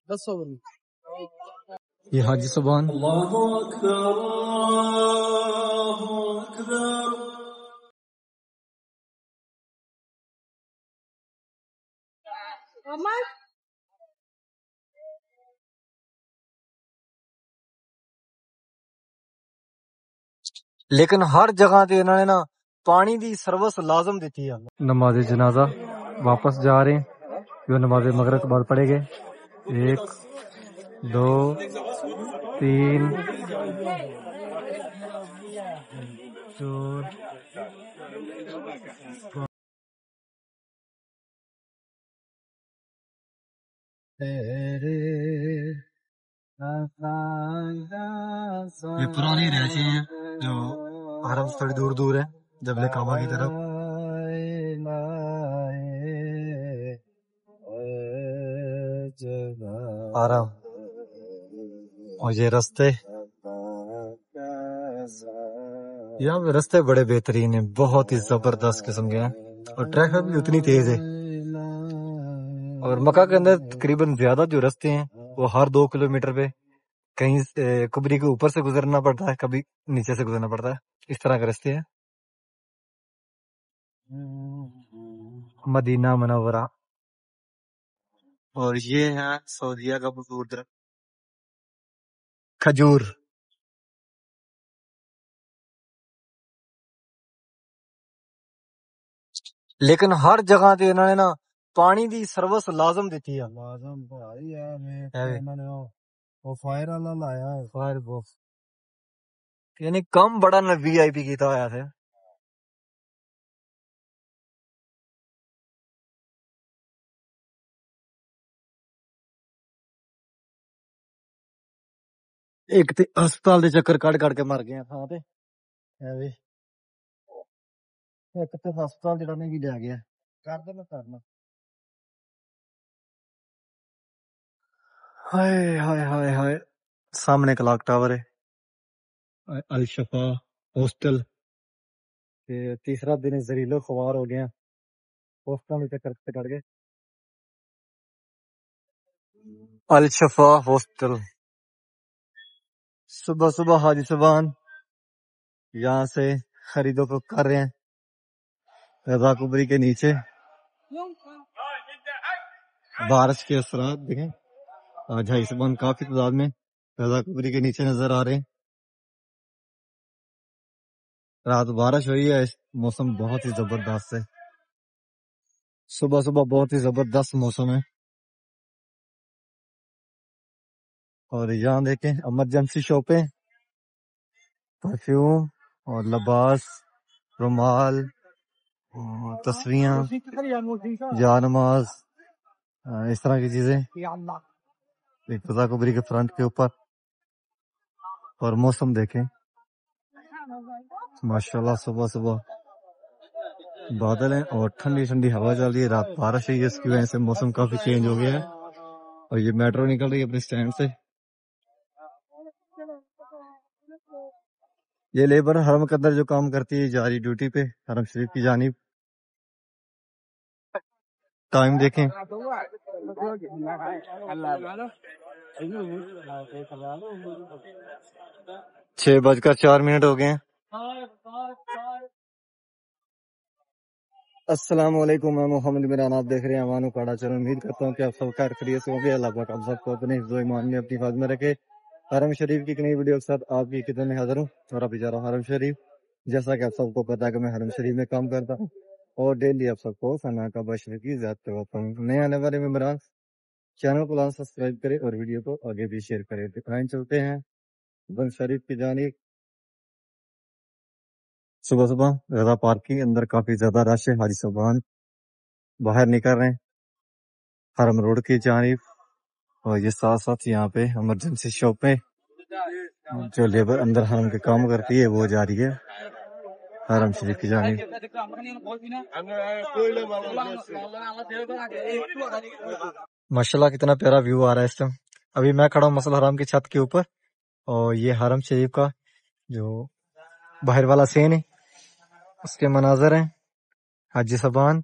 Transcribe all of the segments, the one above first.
10 over میں یہ حاجی سبحان اللہ اکبر اللہ اکبر. لیکن ہر جگہ تے انہوں نے نا پانی دی سروس لازم دیتی ہے. نماز جنازہ واپس جا رہے ہیں جو نماز مغرب کے بعد پڑھے گئے. 1 2 3 4 یہ پرانی رہتی ہیں جو حرم سے تھوڑی دور دور ہے جبل کعبہ کی طرف. حرم اور یہ رستے یہاں پہ رستے بڑے بہترین ہیں، بہت ہی زبردست قسم کے ہیں اور ٹریفک بھی اتنی تیز ہے. اور مکہ کے اندر تقریباً زیادہ جو رستے ہیں وہ ہر 2 کلومیٹر پہ کہیں کبری کے اوپر سے گزرنا پڑتا ہے، کبھی نیچے سے گزرنا پڑتا ہے، اس طرح کے رستے ہیں. مدینہ منورہ اور یہ ہے سعودیہ کا مشہور درخت کھجور. لیکن ہر جگہ تے انہوں نے نا پانی دی سروس لازم دیتی ہے. لازم بھائی ہے ہے انہوں نے وہ فائر والا لایا ہے. فائر باکس یعنی کم بڑا نہ وی آئی پی کیتا ہوا ہے. ایک تے ہسپتال دے چکر کٹ کٹ کے مر گئے تھا تے ایویں ایک تے ہسپتال جڑا نہیں بھی لے گیا کر دے میں کرنا. ہائے ہائے ہائے ہائے. سامنے کلاک ٹاور ہے، الشفا ہاسٹل. تیسرا دن زہریلو خوار ہو گیا، ہاسپٹل میں چکر کٹ گئے. الشفا ہاسٹل. صبح صبح حاجی سبحان یہاں سے خریدو کو کر رہے ہیں رضا کبری کے نیچے. بارش کے اثرات دیکھیں آج حاجی سبحان کافی تعداد میں رضا کبری کے نیچے نظر آ رہے ہیں. رات بارش ہوئی ہے، موسم بہت ہی زبردست ہے. صبح صبح بہت ہی زبردست موسم ہے. اور یہاں دیکھیں ایمرجنسی شاپیں، پرفیوم اور لباس، رومال، تصویاں، جا نماز، اس طرح کی چیزیں ایک رضا کبری کے فرنٹ کے اوپر. اور موسم دیکھیں ماشاءاللہ صبح صبح بادل ہیں اور ٹھنڈی ٹھنڈی ہوا چل رہی ہے. رات بارش ہوئی ہے، اس کی وجہ سے موسم کافی چینج ہو گیا ہے. اور یہ میٹرو نکل رہی ہے اپنے سٹینڈ سے. یہ لیبر حرم کے اندر جو کام کرتی ہے جا رہی ڈیوٹی پہ حرم شریف کی جانب. ٹائم دیکھیں 6:04 ہو گئے ہیں. السلام علیکم، میں محمد عمران، آپ دیکھ رہے ہیں اوانو کاڑا چینل. امید کرتا ہوں کہ آپ سب خیر خیریت سے ہوں گے. اللہ پاک آپ سب کو اپنے حفظ و ایمان میں اپنی حفاظت میں رکھے. حرم شریف کی ایک نئی ویڈیو کے ساتھ آپ کی خدمت میں حاضر ہوں. اور ابھی جا رہا ہوں حرم شریف. جیسا کہ آپ سب کو پتا ہے کہ میں حرم شریف میں کام کرتا ہوں اور ڈیلی آپ سب کو ثنا کا بشر کی زیادت کرواتا ہوں. نئے آنے والے ممبران چینل کو لازم سبسکرائب کرے اور ویڈیو کو آگے بھی شیئر کرے. دکھائیں چلتے ہیں بن شریف کی جانب. صبح صبح رضا پارک کے اندر کافی زیادہ رش ہے. حاجی سبحان باہر نکل رہے ہیں حرم روڈ کی جانب. اور یہ ساتھ ساتھ یہاں پہ ایمرجنسی شاپیں جو لیبر اندر حرم کے کام کرتی ہے وہ جا رہی ہے حرم شریف کی جانب. ماشاءاللہ کتنا پیارا ویو آ رہا ہے اس ٹائم. ابھی میں کھڑا ہوں مسجد حرام کی چھت کے اوپر اور یہ حرم شریف کا جو باہر والا سین ہے اس کے مناظر ہیں. حاجی سبحان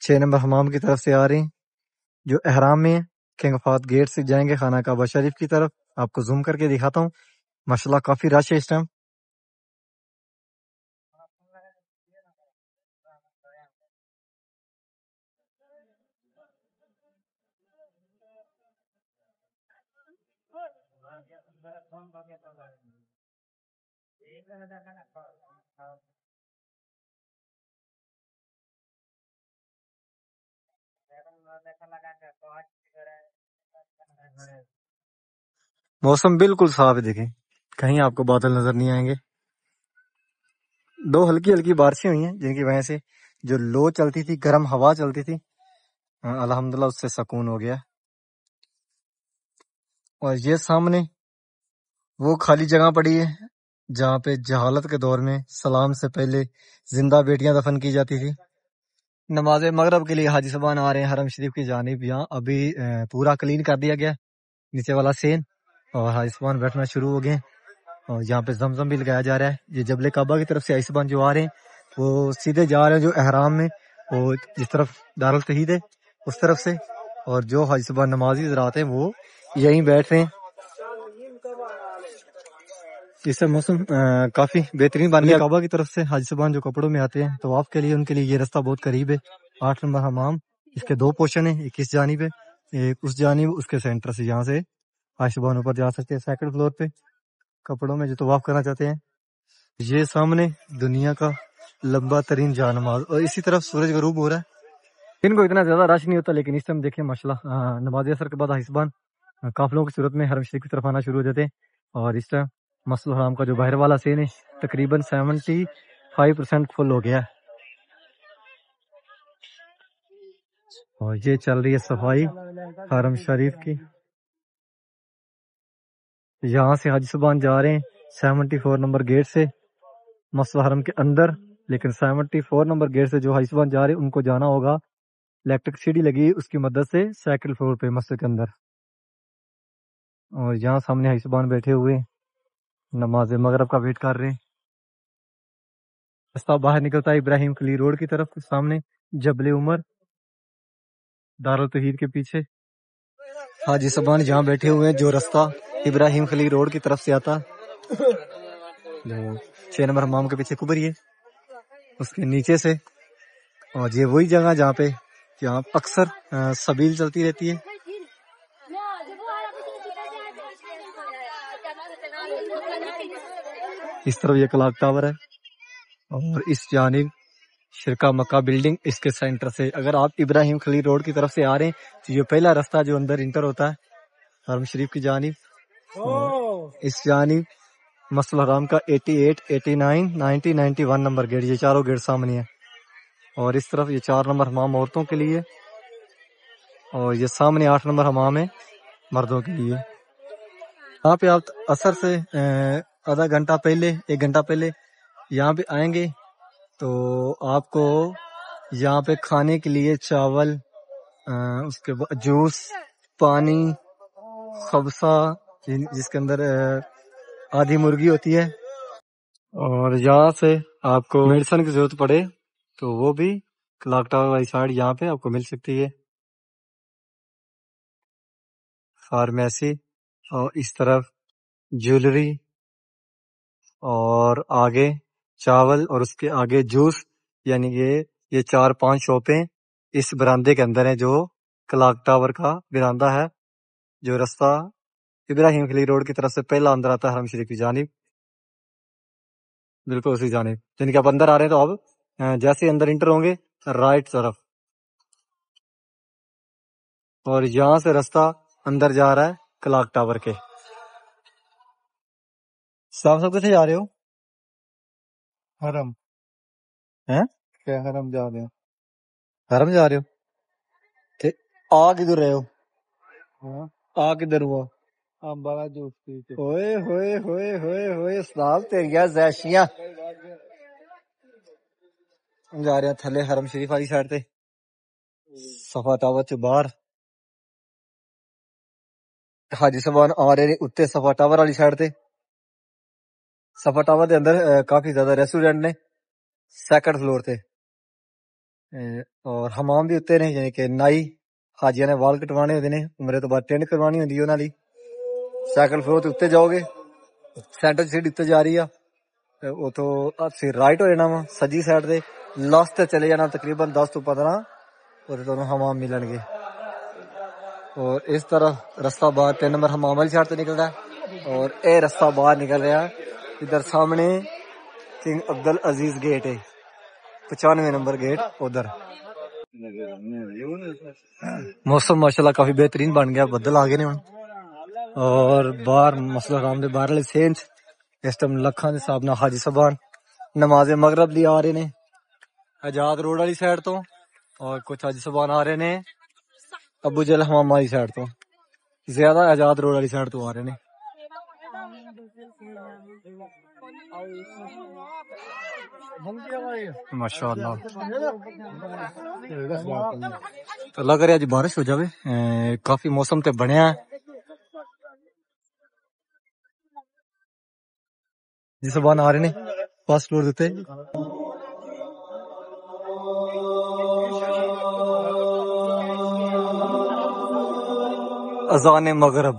6 نمبر حمام کی طرف سے آ رہی ہیں جو احرام میں ہیں. کنگ فہد گیٹ سے جائیں گے خانہ کعبہ شریف کی طرف. آپ کو زوم کر کے دکھاتا ہوں. ماشاءاللہ کافی رش ہے اس ٹائم. موسم بالکل صاف ہے، دیکھیں کہیں آپ کو بادل نظر نہیں آئیں گے. 2 ہلکی ہلکی بارشیں ہوئی ہیں جن کی وجہ سے جو لو چلتی تھی، گرم ہوا چلتی تھی، الحمدللہ اس سے سکون ہو گیا. اور یہ سامنے وہ خالی جگہ پڑی ہے جہاں پہ جہالت کے دور میں سلام سے پہلے زندہ بیٹیاں دفن کی جاتی تھی. نماز مغرب کے لیے حاجی صاحبان آ رہے ہیں حرم شریف کی جانب. یہاں ابھی پورا کلین کر دیا گیا نیچے والا سین، اور حاجی صاحبان بیٹھنا شروع ہو گئے. اور یہاں پہ زمزم بھی لگایا جا رہا ہے. یہ جبل کعبہ کی طرف سے حاجی صاحبان جو آ رہے ہیں وہ سیدھے جا رہے ہیں جو احرام میں، وہ جس طرف دارالتوحید ہے اس طرف سے، اور جو حاجی صاحبان نمازی حضرات ہیں وہ یہیں بیٹھ رہے ہیں. اس سے موسم کافی بہترین بن گیا. کعبہ کی طرف سے حاجی صاحبان جو کپڑوں میں آتے ہیں طواف کے لیے، ان کے لیے یہ رستہ بہت قریب ہے. 8 نمبر حمام، اس کے 2 پورشن ہیں، ایک اس جانب ہے ایک اس جانب. اس کے سینٹر سے یہاں سے حاجی صاحبان اوپر جا سکتے ہیں 2nd فلور پہ کپڑوں میں جو طواف کرنا چاہتے ہیں. یہ سامنے دنیا کا لمبا ترین جا نماز، اور اسی طرف سورج غروب ہو رہا ہے. ان کو اتنا زیادہ رش نہیں ہوتا، لیکن اس ٹائم دیکھیں ماشاءاللہ نماز اثر کے بعد حاجی صاحبان قافلوں کی صورت میں حرم شریف کی طرف آنا شروع ہو جاتے ہیں. اور اس ٹائم مسجد الحرام کا جو باہر والا سین ہے تقریباً 75% فل ہو گیا ہے. اور یہ چل رہی ہے صفائی حرم شریف کی. یہاں سے حاجی صاحبان جا رہے ہیں 74 نمبر گیٹ سے مسجد الحرم کے اندر، لیکن 74 نمبر گیٹ سے جو حاجی صاحبان جا رہے ہیں ان کو جانا ہوگا الیکٹرک سیڑھی لگی اس کی مدد سے 2nd فلور پہ مسجد کے اندر. اور یہاں سامنے حاجی صاحبان بیٹھے ہوئے نماز مغرب کا ویٹ کر رہے ہیں. رستہ باہر نکلتا ہے ابراہیم خلیل روڈ کی طرف، سامنے جبل عمر دارالتوحید کے پیچھے. حاجی صاحبان جہاں بیٹھے ہوئے ہیں جو رستہ ابراہیم خلیل روڈ کی طرف سے آتا 6 نمبر حمام کے پیچھے کبری ہے اس کے نیچے سے. اور یہ وہی جگہ جہاں پہ اکثر سبیل چلتی رہتی ہے. اس طرف یہ کلاک ٹاور ہے، اور اس جانب شرکا مکہ بلڈنگ اس کے سینٹر سے. اگر آپ ابراہیم خلیل روڈ کی طرف سے آ رہے ہیں تو یہ پہلا رستہ جو اندر انٹر ہوتا ہے حرم شریف کی جانب. اس جانب مسجد الحرام کا 88 89 90 91 نمبر گیٹ، یہ چاروں گیٹ سامنے ہیں. اور اس طرف یہ 4 نمبر حمام عورتوں کے لیے، اور یہ سامنے 8 نمبر حمام ہے مردوں کے لیے. یہاں پہ آپ عصر سے آدھا گھنٹہ پہلے 1 گھنٹہ پہلے یہاں پہ آئیں گے تو آپ کو یہاں پہ کھانے کے لیے چاول، اس کے بعد جوس، پانی، خبصہ جس کے اندر آدھی مرغی ہوتی ہے، اور یہاں سے آپ کو میڈیسن کی ضرورت پڑے تو وہ بھی کلاک ٹاور والی سائڈ یہاں پہ آپ کو مل سکتی ہے. فارمیسی، اور اس طرف جیولری، اور آگے چاول، اور اس کے آگے جوس. یعنی یہ 4-5 شاپیں اس براندے کے اندر ہیں جو کلاک ٹاور کا براندہ ہے، جو رستہ ابراہیم خلیل روڈ کی طرف سے پہلا اندر آتا ہے حرم شریف کی جانب، بالکل اسی جانب. یعنی کہ آپ اندر آ رہے ہیں تو آپ جیسے اندر انٹر ہوں گے رائٹ طرف، اور یہاں سے رستہ اندر جا رہا ہے کلاک ٹاور کے. صاحب کتنے جا رہے ہو؟ حرم ہیں کیا حرم جا رہے ہیں؟ حرم جا رہے ہو؟ آ کدھر رہے ہو؟ ہاں آ کدھر ہوا؟ بڑا جوش پیتے. ہوئے ہوئے ہوئے ہوئے ہوئے صاحب تیریاں زیشیاں. ہم جا رہے ہیں تھلے حرم شریف والی سائڈ تے صفا ٹاور چ باہر. حاجی صاحبان آ رہے ہیں اتنے صفا ٹاور والی سائڈ تے. صفا ٹاور دے اندر کافی زیادہ ریسٹورینٹ نے 2nd فلور تے، اور حمام بھی اتنے نے، یعنی کہ نائی حاجیاں نے وال کٹوانے ہوندے نے، عمرے تو بعد ٹینٹ کروانی ہوندی ہے انہاں دی۔ سیکنڈ فلور تے اتنے جاؤ گے، سینٹر سیٹ اتنے جا رہی ہے، اتو پھر رائٹ ہو جانا وا سجی سائڈ تے، لاسٹ تے چلے جانا تقریباً 10 تو 15 اور تمہیں حمام ملن گے۔ اور اس طرح رستہ باہر 3 نمبر حمام والی سائڈ تے نکلتا ہے، اور اے رستہ باہر نکل رہا ہے ادھر سامنے کنگ عبد العزیز گیٹ ہے، 95 نمبر گیٹ ادھر۔ موسم ماشاءاللہ کافی بہترین بن گیا، بدل آ گئے نے ہن، اور باہر مسجد حرام دے باہر والے سینٹ اس ٹائم لکھاں دے حساب نال حاجی صاحبان نماز مغرب لی آ رہے نے آزاد روڈ والی سائڈ تو، اور کچھ حاجی صاحبان آ رہے نے ابو جل حمام والی سائڈ تو، زیادہ آزاد روڈ والی سائڈ تو آ رہے نے۔ ماشاءاللہ تو لگ رہا جی بارش ہو جاوے، کافی موسم تے بنیا ہے۔ جی صبح آ رہے نے فرسٹ فلور دیتے اذان مغرب۔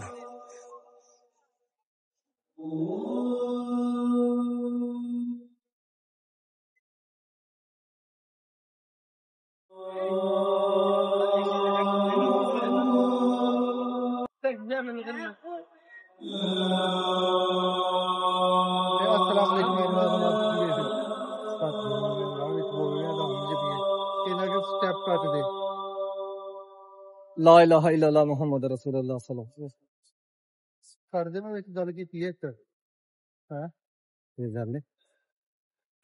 السلام علیکم سٹیپ کٹ دے لا الہ الا اللہ محمد رسول اللہ صلی اللہ علیہ وسلم۔ کر دے میں ایک گل کیتی ہے ایک ہاں یہ گل ہے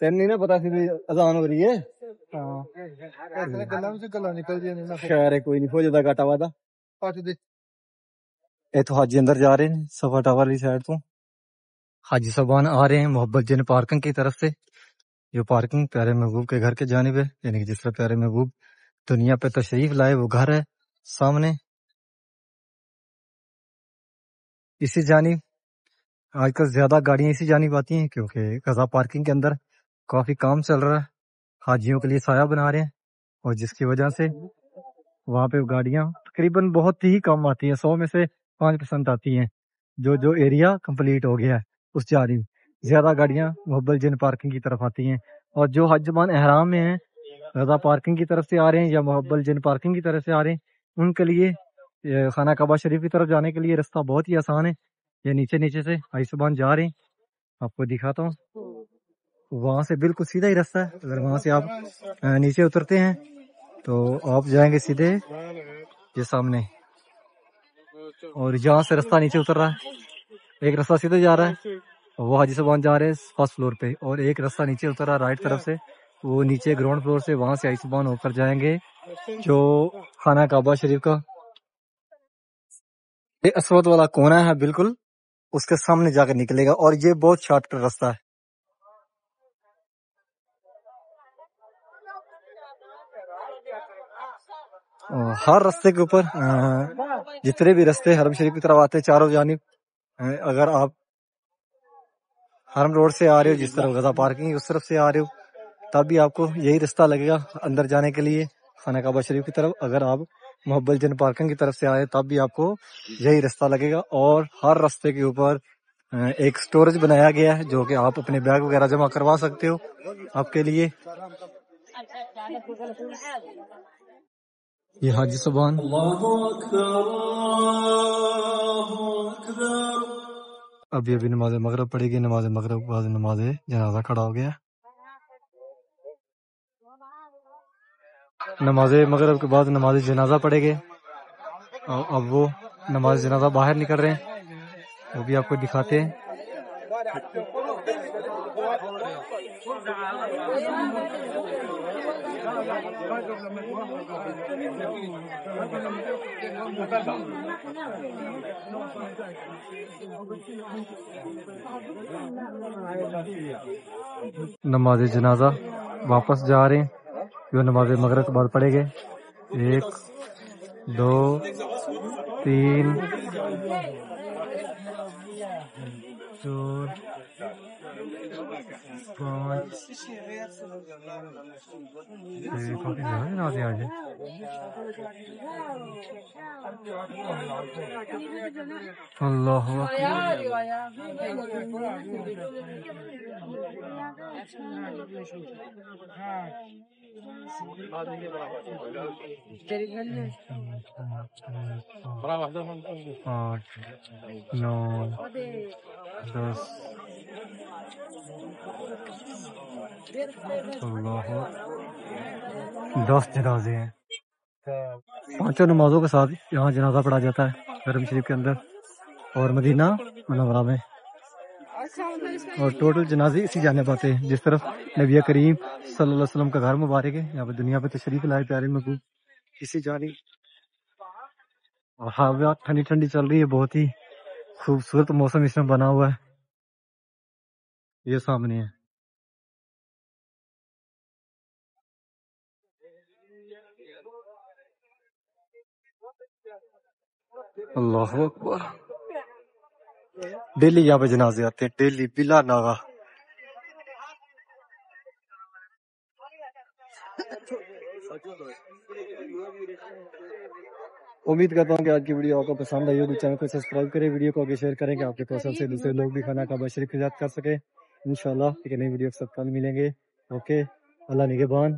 تین نہیں نا پتا سی بھی اذان ہو رہی ہے۔ ہاں ایسے گلاں وچ گلاں نکل جی نہیں خیر ہے کوئی نہیں، فوج دا گاٹا وادا کٹ دے۔ اے تو حاجی اندر جا رہے ہیں صفا ٹاور والی سائڈ تو، حاجی صاحبان آ رہے ہیں محبت جن پارکنگ کی طرف سے، جو پارکنگ پیارے محبوب کے گھر کے جانب ہے، یعنی کہ جس طرح پیارے محبوب دنیا پہ تشریف لائے وہ گھر ہے سامنے اسی جانب۔ آج کل زیادہ گاڑیاں اسی جانب آتی ہیں کیونکہ قضا پارکنگ کے اندر کافی کام چل رہا ہے، حاجیوں کے لیے سایہ بنا رہے ہیں، اور جس کی وجہ سے وہاں پہ گاڑیاں تقریباً بہت ہی کم آتی ہیں، 100 میں سے 5% آتی ہیں۔ جو ایریا کمپلیٹ ہو گیا ہے اس جانب زیادہ گاڑیاں محبت جن پارکنگ کی طرف آتی ہیں، اور جو حجمان احرام میں ہیں رضا پارکنگ کی طرف سے آ رہے ہیں یا محبت جن پارکنگ کی طرف سے آ رہے ہیں، ان کے لیے خانہ کعبہ شریف کی طرف جانے کے لیے رستہ بہت ہی آسان ہے۔ یہ نیچے سے حاجی صاحبان جا رہے ہیں، آپ کو دکھاتا ہوں، وہاں سے بالکل سیدھا ہی رستہ ہے۔ اگر وہاں سے آپ نیچے اترتے ہیں تو آپ جائیں گے سیدھے یہ سامنے، اور جہاں سے رستہ نیچے اتر رہا ہے ایک رستہ سیدھے جا رہا ہے، وہ حاجی صاحبان جا رہے ہیں فرسٹ فلور پہ، اور ایک رستہ نیچے اتر رہا ہے رائٹ طرف سے، وہ نیچے گراؤنڈ فلور سے وہاں سے حاجی صاحبان ہو کر جائیں گے جو خانہ کعبہ شریف کا یہ اسود والا کونا ہے بالکل اس کے سامنے جا کر نکلے گا، اور یہ بہت شارٹ کٹ راستہ ہے۔ ہر رستے کے اوپر جتنے بھی رستے حرم شریف کی طرف آتے ہیں چاروں جانب، اگر آپ حرم روڈ سے آ رہے ہو جس طرف غزہ پارکنگ اس طرف سے آ رہے ہو تب بھی آپ کو یہی رستہ لگے گا اندر جانے کے لیے خانہ کعبہ شریف کی طرف۔ اگر آپ محبت جن پارکنگ کی طرف سے آئے تب بھی آپ کو یہی رستہ لگے گا، اور ہر رستے کے اوپر ایک سٹوریج بنایا گیا ہے جو کہ آپ اپنے بیگ وغیرہ جمع کروا سکتے ہو آپ کے لیے۔ یہ حاجی صاحبان الله أكبر الله أكبر ابھی نماز مغرب پڑھے گی، نماز مغرب کے بعد نماز جنازہ کھڑا ہو گیا۔ نماز مغرب کے بعد نماز جنازہ پڑھے گے، اور اب وہ نماز جنازہ باہر نکل رہے ہیں، وہ بھی آپ کو دکھاتے ہیں۔ نماز جنازہ واپس جا رہے ہیں جو نماز مغرب کے بعد پڑھے گے، 1 2 3 4 5 کافی زیادہ جنازے آج ہیں. اللہ آٹھ 9 10 اللہ 10 جنازے ہیں. 5 نمازوں کے ساتھ یہاں جنازہ پڑھا جاتا ہے حرم شریف کے اندر اور مدینہ منورہ میں. اور ٹوٹل جنازے اسی جانب آتے ہیں جس طرف نبی کریم صلی اللہ علیہ وسلم کا گھر مبارک ہے. یہاں پہ دنیا پہ تشریف لائے پیارے محبوب اسی جانب. اور ہوا ٹھنڈی ٹھنڈی چل رہی ہے, بہت ہی خوبصورت موسم اس میں بنا ہوا ہے. یہ سامنے ہے. اللہ اکبر. ڈیلی یہاں پہ جنازے آتے ہیں, ڈیلی بلا ناغا. امید کرتا ہوں کہ آج کی ویڈیو آپ کو پسند آئی ہوگی. چینل کو سبسکرائب کریں, ویڈیو کو آگے شیئر کریں کہ آپ کے توسل سے دوسرے لوگ بھی خانہ کعبہ شریف کی زیارت کر سکیں. انشاءاللہ ایک نئی ویڈیو کے ساتھ کل ملیں گے. اوکے, اللہ نگہبان.